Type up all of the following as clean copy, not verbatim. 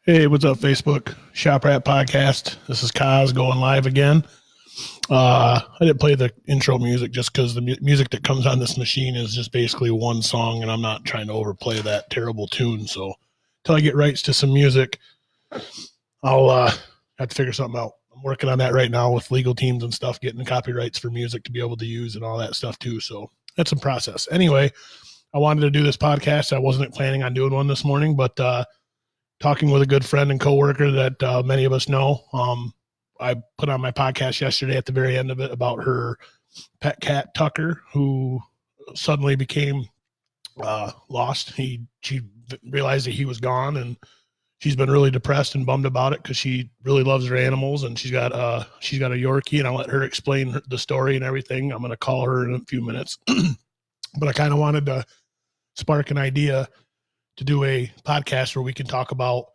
Hey, what's up, Facebook? Shop Rat Podcast. This is Kaz going live again. I didn't play the intro music just because the music that comes on this machine is just basically one song, and I'm not trying to overplay that terrible tune. So until I get rights to some music, I'll have to figure something out. I'm working on that right now with legal teams and stuff, getting copyrights for music to be able to use and all that stuff too. So that's a process. Anyway, I wanted to do this podcast. I wasn't planning on doing one this morning, but talking with a good friend and coworker that many of us know. I put on my podcast yesterday at the very end of it about her pet cat Tucker, who suddenly became lost. She realized that he was gone, and she's been really depressed and bummed about it because she really loves her animals, and she's got a Yorkie, and I'll let her explain the story and everything. I'm going to call her in a few minutes, but I kind of wanted to spark an idea to do a podcast where we can talk about,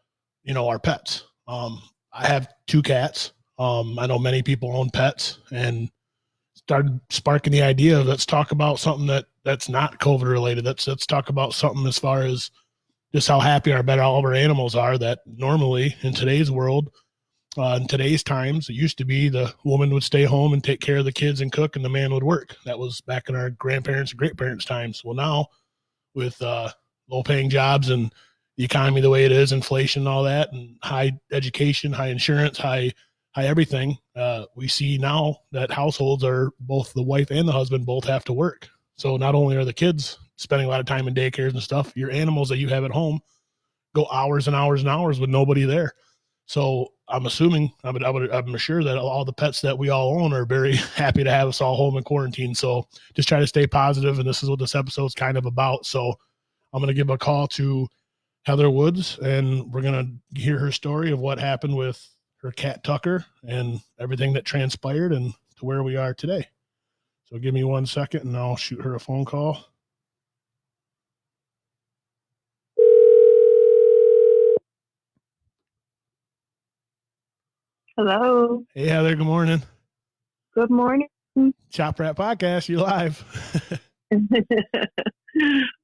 our pets. I have two cats. I know many people own pets, and started sparking the idea of let's talk about something that's not COVID related. Let's talk about something as far as just how happy or better all of our animals are, that normally in today's world, in today's times, it used to be the woman would stay home and take care of the kids and cook, and the man would work. That was back in our grandparents and great parents times. Well, now with low paying jobs and the economy the way it is, inflation and all that, and high education, high insurance, high everything, we see now that households are, both the wife and the husband both have to work. So not only are the kids spending a lot of time in daycares and stuff, your animals that you have at home go hours and hours and hours with nobody there. So I'm assuming, I'm sure that all the pets that we all own are very happy to have us all home in quarantine. So just try to stay positive, and this is what this episode's kind of about. So I'm going to give a call to Heather Woods, and we're going to hear her story of what happened with her cat Tucker and everything that transpired and to where we are today. So give me 1 second and I'll shoot her a phone call. Hello. Hey, Heather, good morning. Good morning. Chop Rat Podcast, you're live.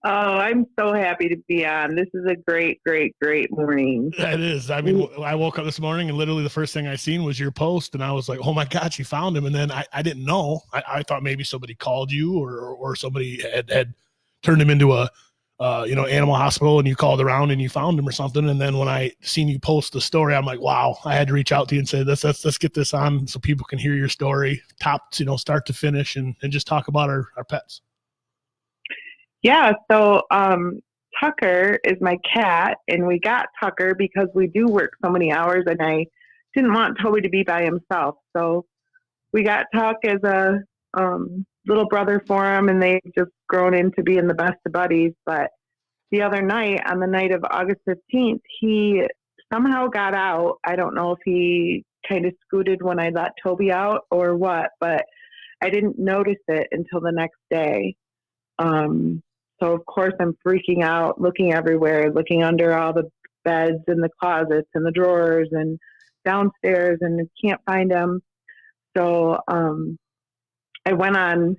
Oh, I'm so happy to be on. This is a great, great, great morning. That is. I mean, I woke up this morning and literally the first thing I seen was your post, and I was like, oh my God, she found him. And then I didn't know. I thought maybe somebody called you or somebody had turned him into a animal hospital, and you called around and you found him or something. And then when I seen you post the story, I'm like, wow, I had to reach out to you and say, let's get this on so people can hear your story, start to finish, and just talk about our pets. Yeah. So, Tucker is my cat, and we got Tucker because we do work so many hours, and I didn't want Toby to be by himself. So we got Tuck as a little brother for him, and they've just grown into being the best of buddies. But the other night, on the night of August 15th, he somehow got out. I don't know if he kind of scooted when I let Toby out or what, but I didn't notice it until the next day. So of course I'm freaking out, looking everywhere, looking under all the beds and the closets and the drawers and downstairs, and can't find him. So I went on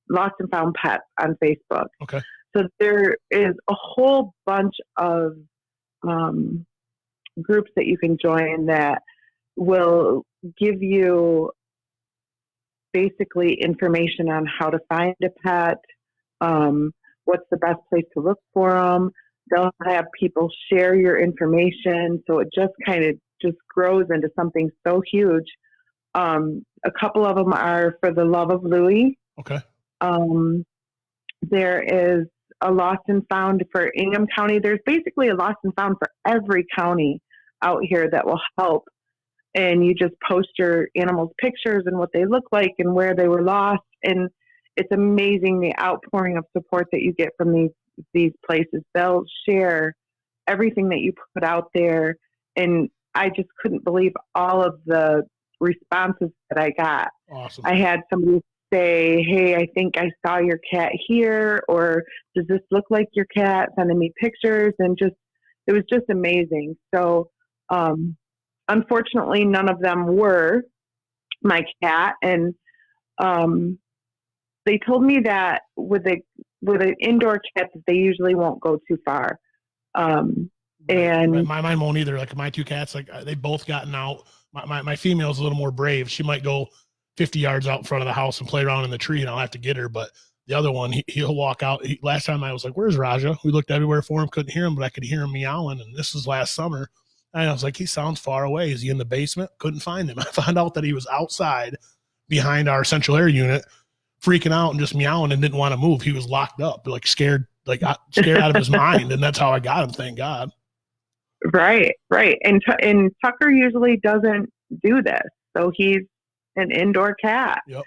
Lost and Found Pets on Facebook. Okay. So there is a whole bunch of groups that you can join that will give you basically information on how to find a pet, what's the best place to look for them. They'll have people share your information. So it just kind of just grows into something so huge. A couple of them are for the love of Louie. Okay. There is a Lost and Found for Ingham County. There's basically a Lost and Found for every county out here that will help. And you just post your animals' pictures and what they look like and where they were lost. And it's amazing the outpouring of support that you get from these places. They'll share everything that you put out there. And I just couldn't believe all of the responses that I got. Awesome. I had somebody say, hey, I think I saw your cat here, or does this look like your cat? Sending me pictures, and it was just amazing. So, unfortunately, none of them were my cat, and they told me that with an indoor cat that they usually won't go too far. And mine won't either. Like my two cats, like they both gotten out. My female's a little more brave. She might go 50 yards out in front of the house and play around in the tree, and I'll have to get her. But the other one, he'll walk out. Last time I was like, "Where's Raja?" We looked everywhere for him, couldn't hear him, but I could hear him meowing. And this was last summer. And I was like, "He sounds far away. Is he in the basement?" Couldn't find him. I found out that he was outside behind our central air unit, freaking out and just meowing and didn't want to move. He was locked up, like scared out of his mind. And that's how I got him. Thank God. right. And Tucker usually doesn't do this. So he's an indoor cat. Yep.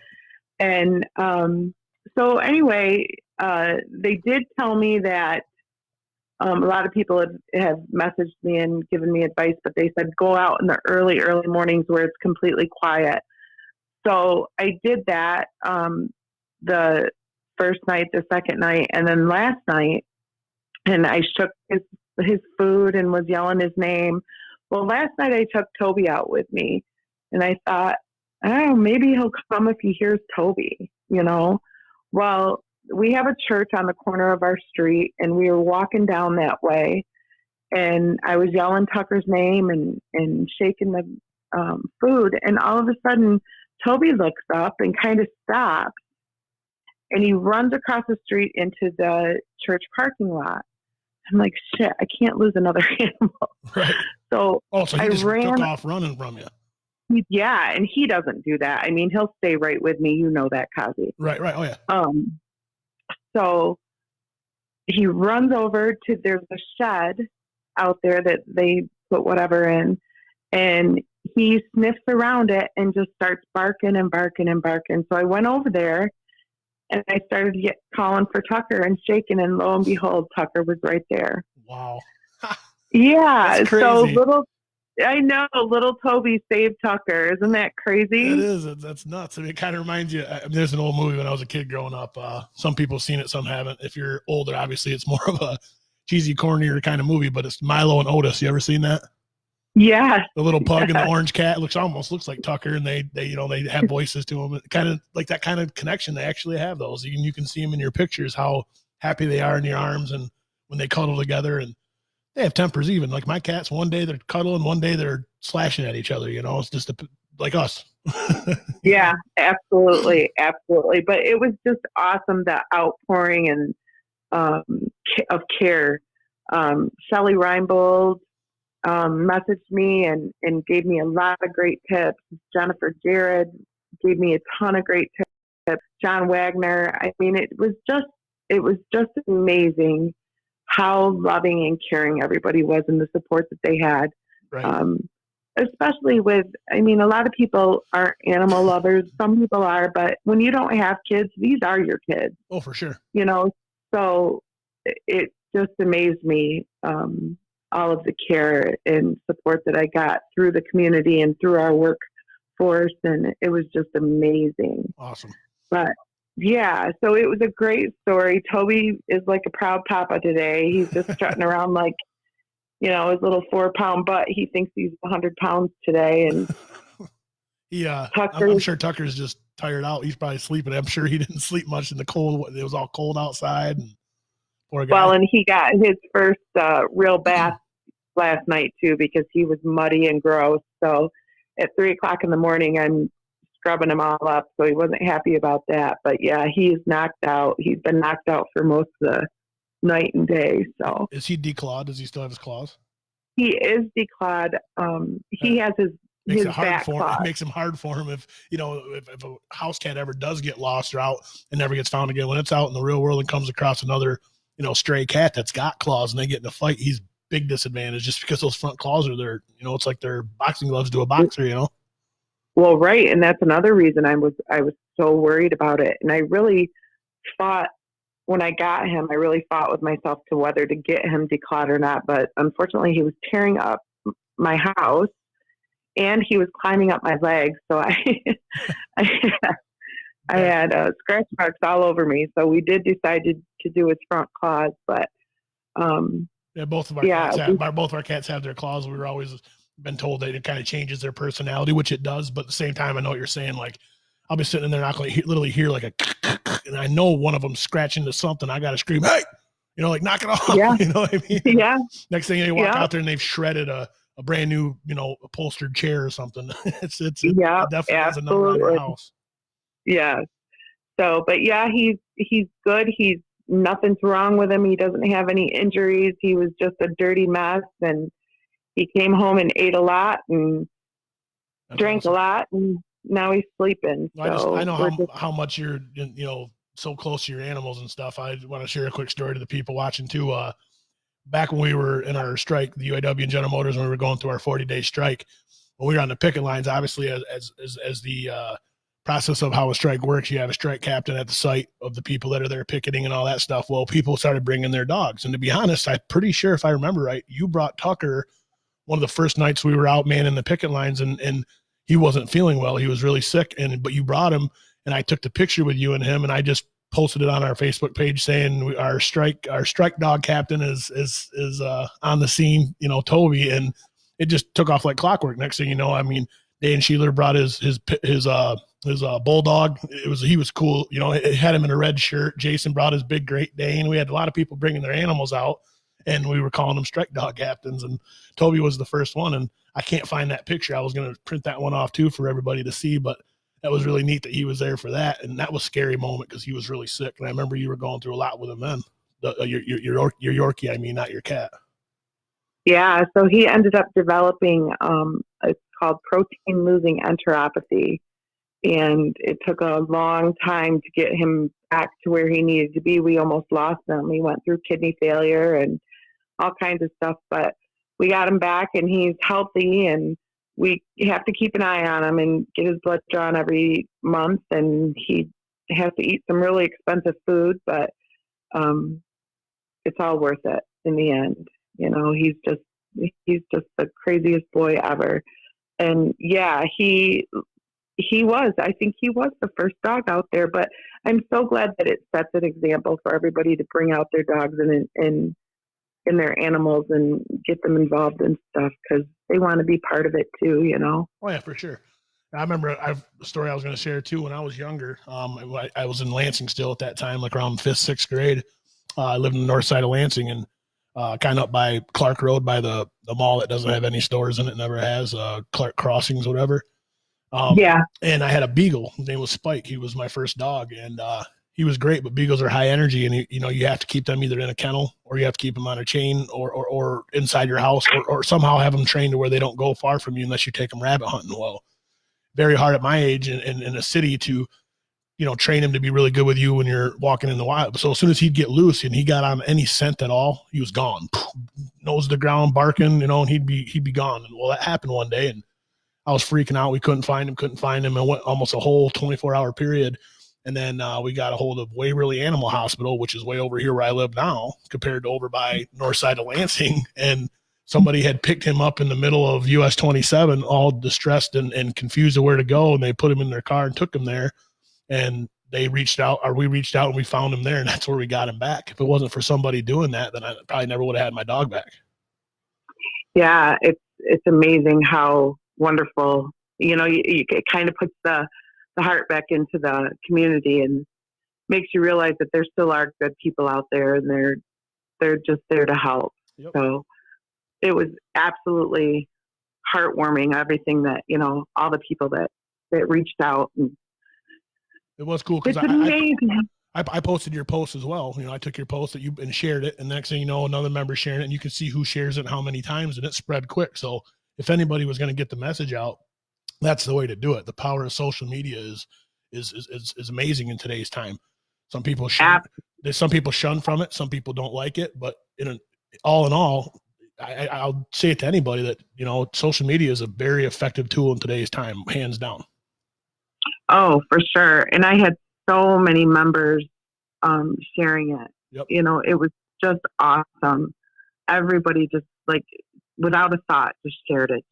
And so anyway, they did tell me that a lot of people have messaged me and given me advice, but they said go out in the early mornings where it's completely quiet. So I did that the first night, the second night, and then last night, and I shook his food and was yelling his name. Well, last night I took Toby out with me, and I thought, oh, maybe he'll come if he hears Toby, you know? Well, we have a church on the corner of our street, and we were walking down that way, and I was yelling Tucker's name and shaking the food, and all of a sudden, Toby looks up and kind of stops, and he runs across the street into the church parking lot. I'm like, shit, I can't lose another animal. Right. So he I just ran took off running from you. Yeah, and he doesn't do that. I mean, he'll stay right with me. You know that, Kazi. Right. Oh, yeah. So he runs over to, there's a shed out there that they put whatever in, and he sniffs around it and just starts barking and barking and barking. So I went over there, and I started calling for Tucker and shaking, and lo and behold, Tucker was right there. Wow. Yeah. That's crazy. So little Toby saved Tucker. Isn't that crazy? It is. That's nuts. I mean, it kind of reminds you. There's an old movie when I was a kid growing up. Some people have seen it, some haven't. If you're older, obviously, it's more of a cheesy, cornier kind of movie. But it's Milo and Otis. You ever seen that? Yeah. The little pug and the orange cat almost looks like Tucker, and they have voices to them. Kind of like that kind of connection. They actually have those. You can see them in your pictures how happy they are in your arms and when they cuddle together, and they have tempers even. Like my cats, one day they're cuddling, one day they're slashing at each other. You know, it's just like us. Yeah, absolutely. But it was just awesome, the outpouring and of care. Shelly Reinbold messaged me and gave me a lot of great tips. Jennifer Jared gave me a ton of great tips. John Wagner. I mean, it was just amazing how loving and caring everybody was and the support that they had. Right. Especially with, I mean, a lot of people aren't animal lovers. Some people are, but when you don't have kids, these are your kids. Oh, for sure. You know, so it just amazed me, all of the care and support that I got through the community and through our workforce. And it was just amazing. Awesome. But yeah, so it was a great story. Toby is like a proud papa today. He's just strutting around like, you know, his little 4-pound butt. He thinks he's 100 pounds today. And I'm sure Tucker's just tired out. He's probably sleeping. I'm sure he didn't sleep much in the cold. It was all cold outside. And poor guy. Well, and he got his first real bath last night too, because he was muddy and gross. So at 3:00 in the morning, I'm scrubbing him all up. So he wasn't happy about that. But yeah, he's knocked out. He's been knocked out for most of the night and day. So is he declawed? Does he still have his claws? He is declawed. He has his back claws. It makes him hard for him if a house cat ever does get lost or out and never gets found again. When it's out in the real world and comes across another, stray cat that's got claws and they get in a fight, he's big disadvantage just because those front claws are there. It's like their boxing gloves to a boxer. Well, right, and that's another reason I was so worried about it, and I really fought. When I got him, I really fought with myself to whether to get him declawed or not. But unfortunately, he was tearing up my house and he was climbing up my legs. So I had scratch marks all over me. So we did decide to do his front claws. But both of our cats have their claws. We were always been told that it kind of changes their personality, which it does. But at the same time, I know what you're saying. Like, I'll be sitting in there, not going to literally hear like a, and I know one of them scratching to something. I got to scream, hey, like knock it off. Yeah. You know what I mean? Yeah. Next thing they walk Yeah. out there and they've shredded a brand new, upholstered chair or something. It Yeah. definitely has a number on your Absolutely. house. Yeah. So, but yeah, he's good. Nothing's wrong with him. He doesn't have any injuries. He was just a dirty mess, and he came home and ate a lot and That's drank awesome. a lot, and now he's sleeping. I So know we're just how much you're, so close to your animals and stuff. I want to share a quick story to the people watching too. Back when we were in our strike, the UAW and General Motors, when we were going through our 40-day strike, when we were on the picket lines, obviously as the process of how a strike works, you have a strike captain at the site of the people that are there picketing and all that stuff. Well, people started bringing their dogs. And to be honest, I'm pretty sure if I remember right, you brought Tucker one of the first nights we were out manning the picket lines, and he wasn't feeling well. He was really sick, but you brought him, and I took the picture with you and him, and I just posted it on our Facebook page saying our strike dog captain is on the scene, Toby, and it just took off like clockwork. Next thing you know, I mean, Dan Sheeler brought his bulldog. He was cool. It had him in a red shirt. Jason brought his big Great Dane. We had a lot of people bringing their animals out, and we were calling them strike dog captains. And Toby was the first one. And I can't find that picture. I was going to print that one off too for everybody to see, but that was really neat that he was there for that. And that was a scary moment because he was really sick. And I remember you were going through a lot with him then. Your Yorkie, I mean, not your cat. Yeah. So he ended up developing it's called protein losing enteropathy, and it took a long time to get him back to where he needed to be. We almost lost him. He went through kidney failure and all kinds of stuff, but we got him back and he's healthy, and we have to keep an eye on him and get his blood drawn every month, and he has to eat some really expensive food, but it's all worth it in the end. He's just the craziest boy ever. And yeah, I think he was the first dog out there, but I'm so glad that it sets an example for everybody to bring out their dogs and their animals and get them involved in stuff because they want to be part of it too, Oh yeah, for sure. I remember a story I was going to share too. When I was younger, I was in Lansing still at that time, like around 5th, 6th grade. I lived in the north side of Lansing, and kind of up by Clark Road by the mall that doesn't have any stores in it, never has, Clark Crossings, whatever. Yeah. And I had a beagle. His name was Spike. He was my first dog, and he was great. But beagles are high energy, and you have to keep them either in a kennel or you have to keep them on a chain or inside your house or somehow have them trained to where they don't go far from you unless you take them rabbit hunting. Well, very hard at my age in a city to train him to be really good with you when you're walking in the wild. So as soon as he'd get loose and he got on any scent at all, he was gone. Nose to the ground, barking, and he'd be gone. And well, that happened one day, and I was freaking out. We couldn't find him. And went almost a whole 24-hour period. And then we got a hold of Waverly Animal Hospital, which is way over here where I live now, compared to over by north side of Lansing. And somebody had picked him up in the middle of US 27, all distressed and confused of where to go. And they put him in their car and took him there. And we reached out and we found him there. And that's where we got him back. If it wasn't for somebody doing that, then I probably never would have had my dog back. Yeah. It's amazing how wonderful, it kind of puts the heart back into the community and makes you realize that there still are good people out there, and they're just there to help. Yep. So it was absolutely heartwarming, everything that, all the people that reached out. And it was cool because it's amazing. I posted your post as well. I took your post and shared it, and the next thing you know, another member sharing it, and you can see who shares it and how many times, and it spread quick. So if anybody was going to get the message out, that's the way to do it. The power of social media is amazing in today's time. Some people shun from it. Some people don't like it, but all in all, I'll say it to anybody that, social media is a very effective tool in today's time, hands down. Oh, for sure. And I had so many members sharing it. Yep. It was just awesome. Everybody just without a thought, just shared it.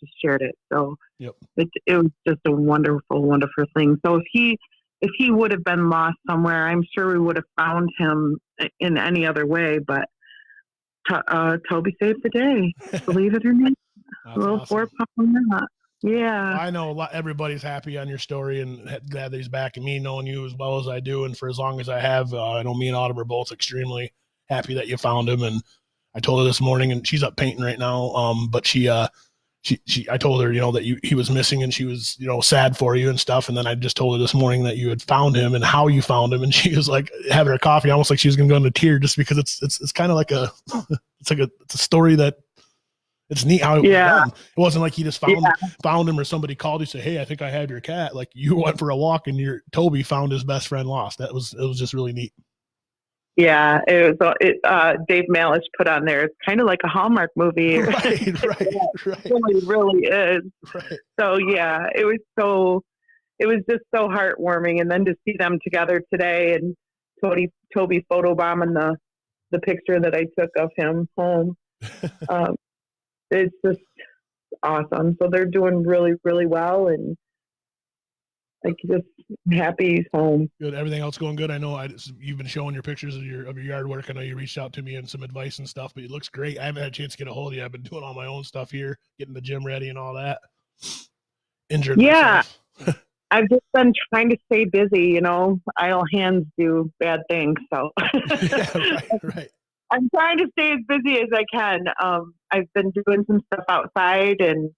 So yep. It was just a wonderful, wonderful thing. So if he would have been lost somewhere, I'm sure we would have found him in any other way. But Toby saved the day, believe it or not. That's awesome. Yeah. Well, I know everybody's happy on your story and glad that he's back, and me knowing you as well as I do, and for as long as I have, I know me and Autumn are both extremely happy that you found him. And I told her this morning, and she's up painting right now. But I told her, that he was missing, and she was, sad for you and stuff. And then I just told her this morning that you had found him and how you found him. And she was like having her coffee, almost like she was going to go into tears, just because it's kind of like it's a story that it's neat how it was done. It wasn't like he just found him or somebody called you and said, "Hey, I think I have your cat." Like you went for a walk and Toby found his best friend lost. It was just really neat. Yeah, it was. Dave Malish put on there. It's kind of like a Hallmark movie. Right. It really is. Right. So yeah, it was just so heartwarming, and then to see them together today, and Toby photobombing the picture that I took of him home. It's just awesome. So they're doing really, really well, and like just happy he's home. Good. Everything else going good? I know you've been showing your pictures of your yard work. I know you reached out to me and some advice and stuff, but it looks great. I haven't had a chance to get a hold of you. I've been doing all my own stuff here, getting the gym ready and all that. Injured myself. I've just been trying to stay busy. Idle hands do bad things. So right. I'm trying to stay as busy as I can. I've been doing some stuff outside and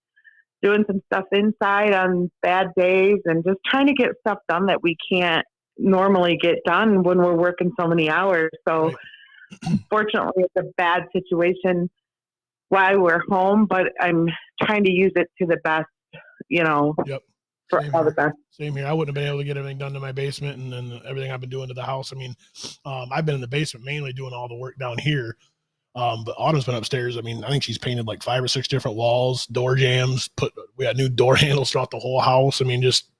doing some stuff inside on bad days, and just trying to get stuff done that we can't normally get done when we're working so many hours. So fortunately, it's a bad situation while we're home, but I'm trying to use it to the best, Yep. for all the best. Same here. I wouldn't have been able to get everything done to my basement and then everything I've been doing to the house. I mean, I've been in the basement mainly doing all the work down here. But Autumn's been upstairs. I mean, I think she's painted like 5 or 6 different walls, door jams, we had new door handles throughout the whole house. I mean, just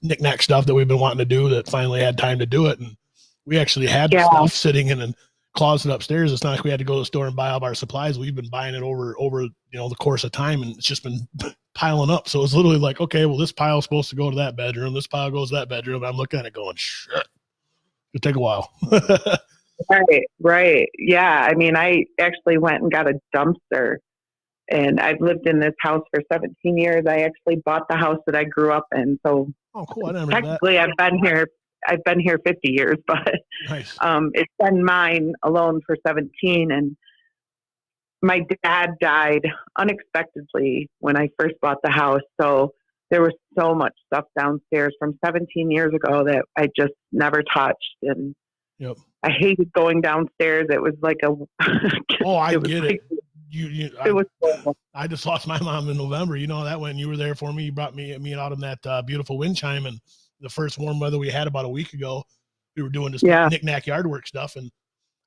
knick-knack stuff that we've been wanting to do that finally had time to do it. And we actually had stuff sitting in a closet upstairs. It's not like we had to go to the store and buy all of our supplies. We've been buying it over the course of time, and it's just been piling up. So it's literally like, okay, well, this pile is supposed to go to that bedroom. This pile goes to that bedroom. I'm looking at it going, shit, it'll take a while. Right. Yeah. I mean, I actually went and got a dumpster, and I've lived in this house for 17 years. I actually bought the house that I grew up in. So cool. Technically I've been here 50 years, but nice. It's been mine alone for 17. And my dad died unexpectedly when I first bought the house. So there was so much stuff downstairs from 17 years ago that I just never touched. And I hated going downstairs. It was like I get it. It was horrible. I just lost my mom in November. You know that when you were there for me, you brought me and Autumn that beautiful wind chime, and the first warm weather we had about a week ago, we were doing this knick-knack yard work stuff, and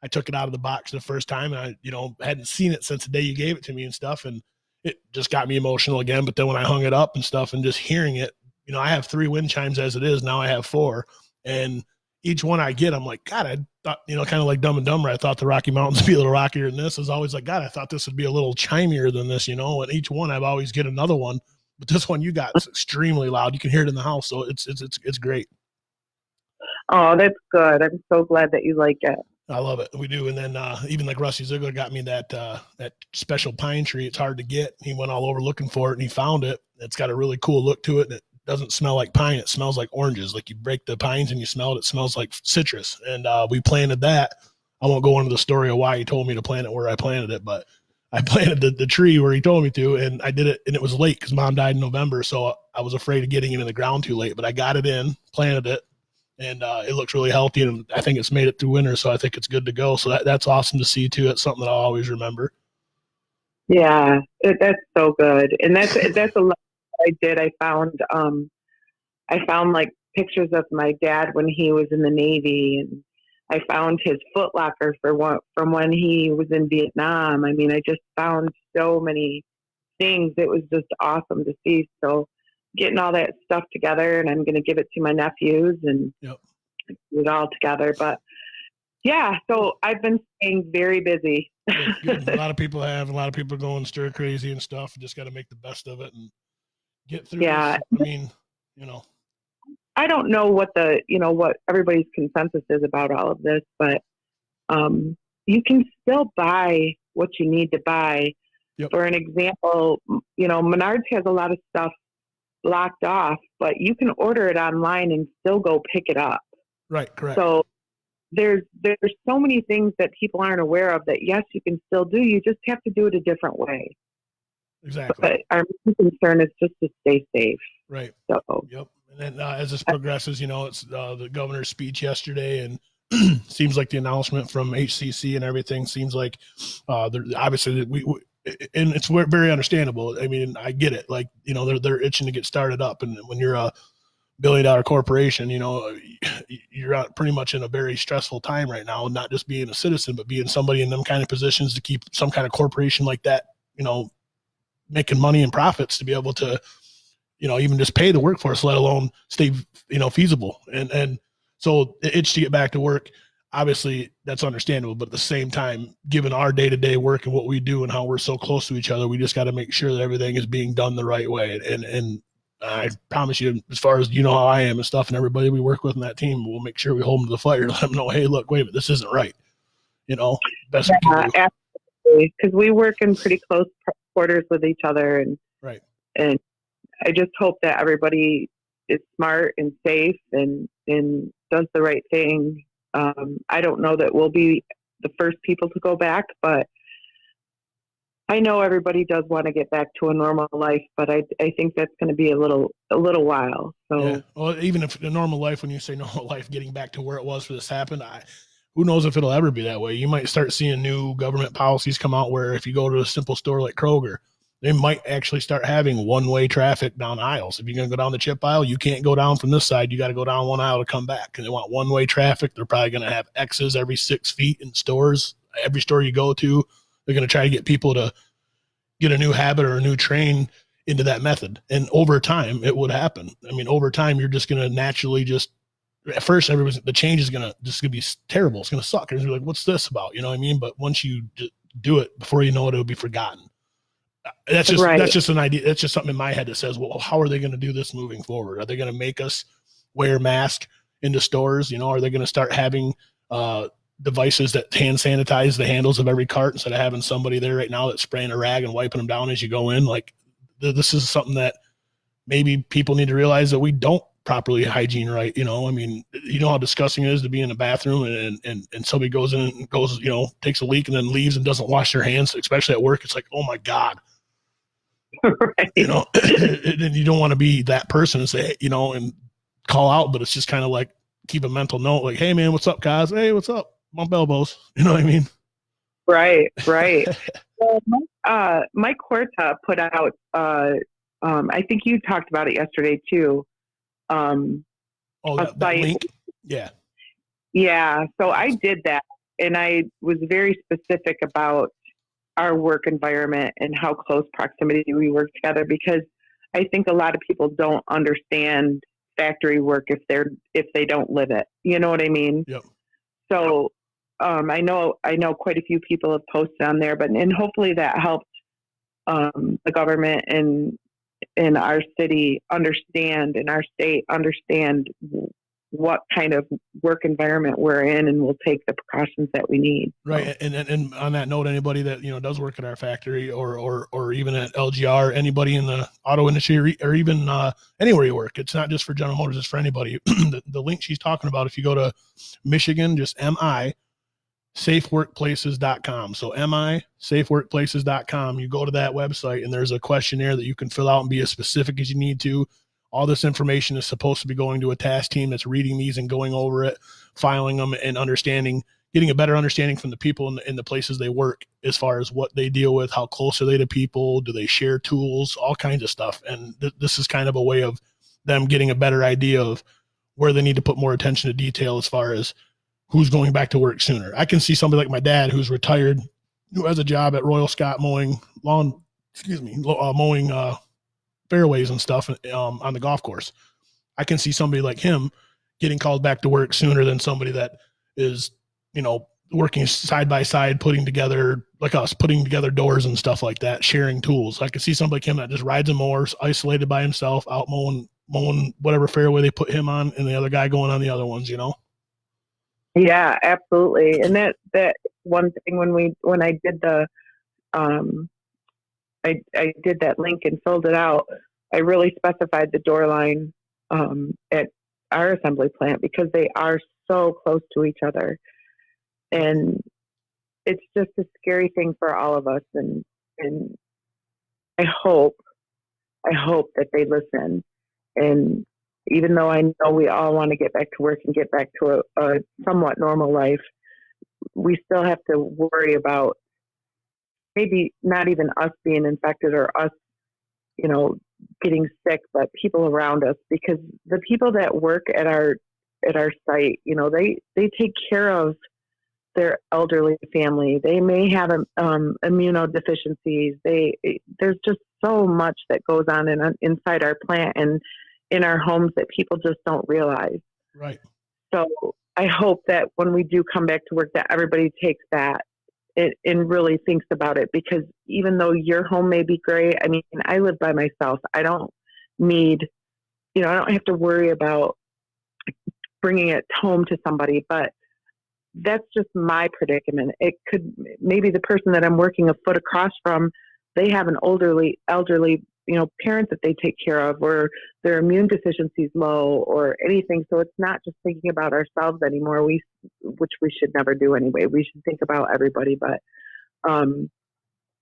I took it out of the box the first time, and I hadn't seen it since the day you gave it to me and stuff, and it just got me emotional again. But then when I hung it up and stuff and just hearing it, I have 3 wind chimes as it is. Now I have 4, and each one I get, I'm like, God, I thought, kind of like Dumb and Dumber, I thought the Rocky Mountains would be a little rockier than this. I was always like, God, I thought this would be a little chimier than this, and each one I've always get another one. But this one you got is extremely loud. You can hear it in the house. So it's great. Oh, that's good. I'm so glad that you like it. I love it. We do. And then even like Rusty Ziegler got me that special pine tree. It's hard to get. He went all over looking for it, and he found it. It's got a really cool look to it. And it doesn't smell like pine. It smells like oranges. Like you break the pines and you smell it. It smells like citrus. And we planted that. I won't go into the story of why he told me to plant it where I planted it, but I planted the tree where he told me to, and I did it, and it was late because Mom died in November. So I was afraid of getting it in the ground too late, but I got it in, planted it, and it looks really healthy, and I think it's made it through winter, so I think it's good to go. So that's awesome to see too. It's something that I'll always remember. Yeah, that's so good. And that's a lot I did. I found like pictures of my dad when he was in the Navy, and I found his foot locker from when he was in Vietnam. I mean, I just found so many things. It was just awesome to see. So getting all that stuff together, and I'm going to give it to my nephews and get it all together. But yeah, so I've been staying very busy. Good. A lot of people have. A lot of people going stir crazy and stuff. You just got to make the best of it and get through. Yeah. This. I mean, I don't know what what everybody's consensus is about all of this, but you can still buy what you need to buy. Yep. For an example, Menards has a lot of stuff locked off, but you can order it online and still go pick it up. Right, correct. So there's so many things that people aren't aware of that, yes, you can still do. You just have to do it a different way. Exactly. But our main concern is just to stay safe. Right. So, Yep. And then as this progresses, it's the governor's speech yesterday, and seems like the announcement from HCC and everything seems like obviously and it's very understandable. I mean, I get it. Like, they're itching to get started up, and when you're a billion-dollar corporation, you're pretty much in a very stressful time right now, not just being a citizen, but being somebody in them kind of positions to keep some kind of corporation like that, making money and profits to be able to, even just pay the workforce, let alone stay, feasible. And so it's to get back to work. Obviously that's understandable, but at the same time, given our day-to-day work and what we do and how we're so close to each other, we just got to make sure that everything is being done the right way. And I promise you, as far as how I am and stuff, and everybody we work with in that team, we'll make sure we hold them to the fire, let them know, hey, look, wait a minute, this isn't right. Best we can do. Absolutely, because we work in pretty close quarters with each other, and right. And I just hope that everybody is smart and safe and does the right thing. I don't know that we'll be the first people to go back, but I know everybody does want to get back to a normal life, but I think that's going to be a little while. So, yeah. Well, even if the normal life, when you say normal life, getting back to where it was for this happened, who knows if it'll ever be that way. You might start seeing new government policies come out where if you go to a simple store like Kroger, they might actually start having one-way traffic down aisles. If you're going to go down the chip aisle, you can't go down from this side. You got to go down one aisle to come back. And they want one-way traffic. They're probably going to have X's every 6 feet in stores. Every store you go to, they're going to try to get people to get a new habit or a new train into that method. And over time, it would happen. I mean, over time, you're just going to naturally at first, the change is going to be terrible. It's going to suck. And you're like, what's this about? You know what I mean? But once you do it, before you know it, it'll be forgotten. That's just an idea. That's just something in my head that says, well, how are they going to do this moving forward? Are they going to make us wear masks into stores? Are they going to start having devices that hand sanitize the handles of every cart instead of having somebody there right now that's spraying a rag and wiping them down as you go in? Like, this is something that maybe people need to realize that we don't properly hygiene right. I mean, how disgusting it is to be in a bathroom and somebody goes in and goes, takes a leak and then leaves and doesn't wash their hands, especially at work. It's like, oh my God. Right. And you don't want to be that person and say, and call out, but it's just kind of like keep a mental note, like, hey man, what's up, guys? Hey, what's up? Bump elbows. You know what I mean? Right. Well, Mike Horta put out, I think you talked about it yesterday too. That link. Yeah. Yeah. So I did that, and I was very specific about our work environment and how close proximity we work together, because I think a lot of people don't understand factory work if they don't live it. You know what I mean? Yep. So I know quite a few people have posted on there, and hopefully that helped the government and in our city understand, in our state understand what kind of work environment we're in, and we'll take the precautions that we need. Right. So. And on that note, anybody that, does work at our factory or even at LGR, anybody in the auto industry or even anywhere you work, it's not just for General Motors, it's for anybody. The link she's talking about, if you go to Michigan, just MI, safeworkplaces.com. So safeworkplaces.com, you go to that website and there's a questionnaire that you can fill out and be as specific as you need to. All this information is supposed to be going to a task team that's reading these and going over it, filing them, and getting a better understanding from the people in the places they work as far as what they deal with, how close are they to people, do they share tools, all kinds of stuff. And this is kind of a way of them getting a better idea of where they need to put more attention to detail as far as who's going back to work sooner. I can see somebody like my dad who's retired, who has a job at Royal Scott mowing fairways and stuff on the golf course. I can see somebody like him getting called back to work sooner than somebody that is, working side by side, putting together doors and stuff like that, sharing tools. I can see somebody like him that just rides a mower, isolated by himself, out mowing whatever fairway they put him on, and the other guy going on the other ones, Yeah, absolutely. And that one thing when I did the I did that link and filled it out, I really specified the door line at our assembly plant, because they are so close to each other. And it's just a scary thing for all of us. And I hope that they listen. And even though I know we all want to get back to work and get back to a somewhat normal life, we still have to worry about maybe not even us being infected or us, getting sick, but people around us, because the people that work at our site, they take care of their elderly family. They may have immunodeficiencies. There's just so much that goes on inside our plant and in our homes that people just don't realize. Right. So I hope that when we do come back to work, that everybody takes that and really thinks about it, because even though your home may be great, I mean, I live by myself. I don't need, I don't have to worry about bringing it home to somebody, but that's just my predicament. It could, maybe the person that I'm working a foot across from, they have an elderly, parent that they take care of, or their immune deficiency is low or anything. So it's not just thinking about ourselves anymore, which we should never do anyway. We should think about everybody, but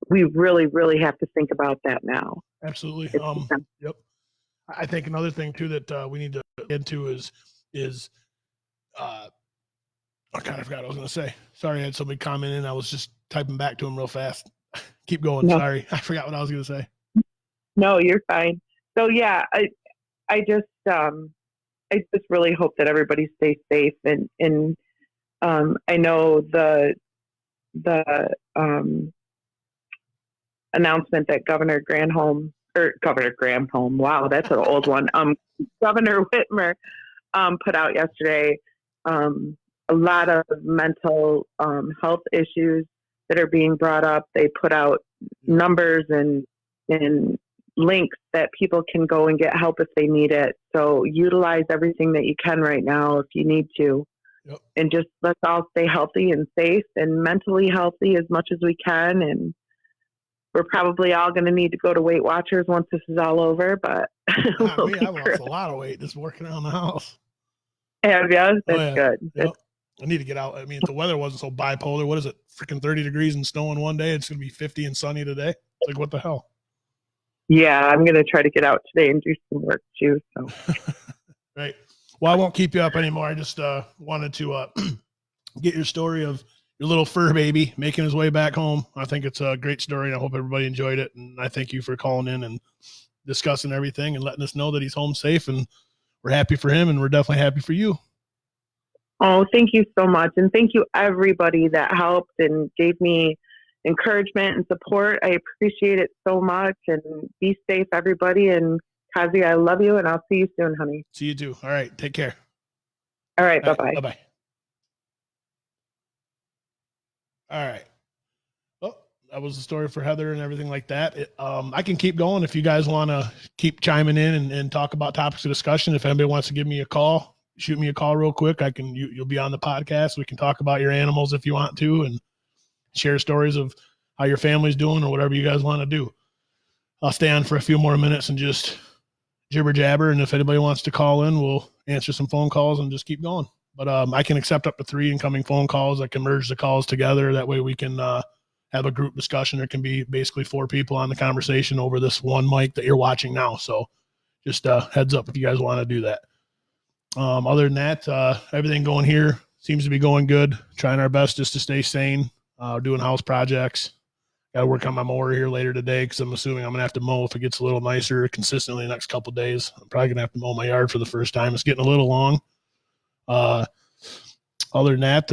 we really, really have to think about that now. Absolutely. Yep. I think another thing too that we need to get into is I forgot what I was going to say. Sorry, I had somebody comment in. I was just typing back to him real fast. Keep going. No. Sorry, I forgot what I was going to say. No, you're fine. So yeah, I just really hope that everybody stays safe, and I know the announcement that Governor Granholm, wow, that's an old one. Governor Whitmer put out yesterday. A lot of mental health issues that are being brought up. They put out numbers and links that people can go and get help if they need it. So utilize everything that you can right now if you need to. Yep. And just let's all stay healthy and safe and mentally healthy as much as we can. And we're probably all going to need to go to Weight Watchers once this is all over. But I lost a lot of weight just working around the house. Have you? That's good. Yep. I need to get out. I mean, if the weather wasn't so bipolar, what is it? Freaking 30 degrees and snowing one day. It's going to be 50 and sunny today. It's like, what the hell? Yeah, I'm going to try to get out today and do some work too. So. Right. Well, I won't keep you up anymore. I just wanted to get your story of your little fur baby making his way back home. I think it's a great story, and I hope everybody enjoyed it. And I thank you for calling in and discussing everything and letting us know that he's home safe. And we're happy for him, and we're definitely happy for you. Oh, thank you so much. And thank you everybody that helped and gave me encouragement and support. I appreciate it so much, and be safe, everybody. And Kazi, I love you, and I'll see you soon, honey. See you too. All right. Take care. All right. Bye-bye. Bye-bye. All right. Well, that was the story for Heather and everything like that. I can keep going if you guys want to keep chiming in and talk about topics of discussion. If anybody wants to give me a call, shoot me a call real quick. You'll be on the podcast. We can talk about your animals if you want to, and share stories of how your family's doing or whatever you guys want to do. I'll stay on for a few more minutes and just jibber jabber. And if anybody wants to call in, we'll answer some phone calls and just keep going. But I can accept up to 3 incoming phone calls. I can merge the calls together. That way we can have a group discussion. There can be basically 4 people on the conversation over this one mic that you're watching now. So just heads up if you guys want to do that. Other than that, everything going here seems to be going good. Trying our best just to stay sane, doing house projects. Got to work on my mower here later today because I'm assuming I'm going to have to mow if it gets a little nicer consistently the next couple of days. I'm probably going to have to mow my yard for the first time. It's getting a little long. Other than that,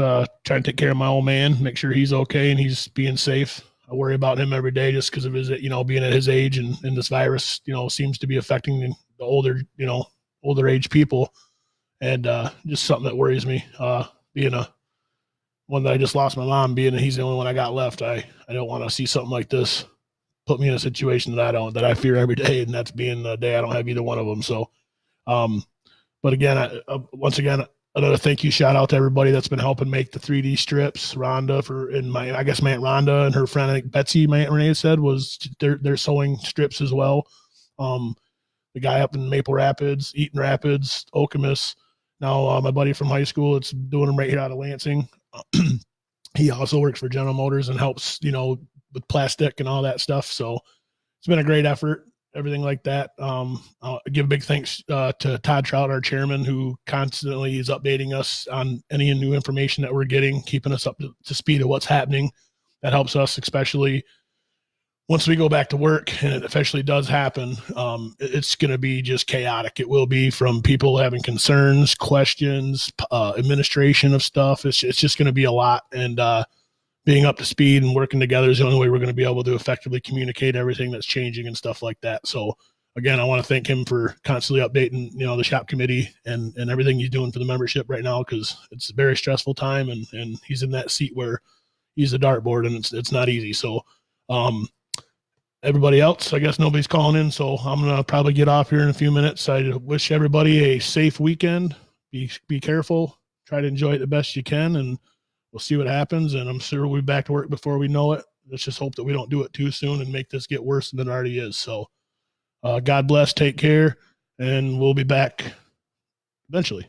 trying to take care of my old man, make sure he's okay and he's being safe. I worry about him every day just because of his, being at his age and this virus, seems to be affecting the older age people. And just something that worries me, being one that I just lost my mom, being that he's the only one I got left. I don't want to see something like this put me in a situation that I fear every day, and that's being the day I don't have either one of them. So, but again, once again, another thank you shout out to everybody that's been helping make the 3D strips. Rhonda my Aunt Rhonda and her friend, I think Betsy, my Aunt Renee said, was they're sewing strips as well. The guy up in Maple Rapids, Eaton Rapids, Okemos, Now, my buddy from high school, it's doing them right here out of Lansing. He also works for General Motors and helps, with plastic and all that stuff. So it's been a great effort, everything like that. I'll give a big thanks to Todd Trout, our chairman, who constantly is updating us on any new information that we're getting, keeping us up to speed of what's happening. That helps us, especially once we go back to work and it officially does happen. It's going to be just chaotic. It will be from people having concerns, questions, administration of stuff. It's just going to be a lot. And being up to speed and working together is the only way we're going to be able to effectively communicate everything that's changing and stuff like that. So again, I want to thank him for constantly updating, the shop committee and everything he's doing for the membership right now, because it's a very stressful time, and he's in that seat where he's a dartboard, and it's not easy. So everybody else, I guess nobody's calling in, so I'm going to probably get off here in a few minutes. I wish everybody a safe weekend. Be careful. Try to enjoy it the best you can, and we'll see what happens. And I'm sure we'll be back to work before we know it. Let's just hope that we don't do it too soon and make this get worse than it already is. So God bless, take care, and we'll be back eventually.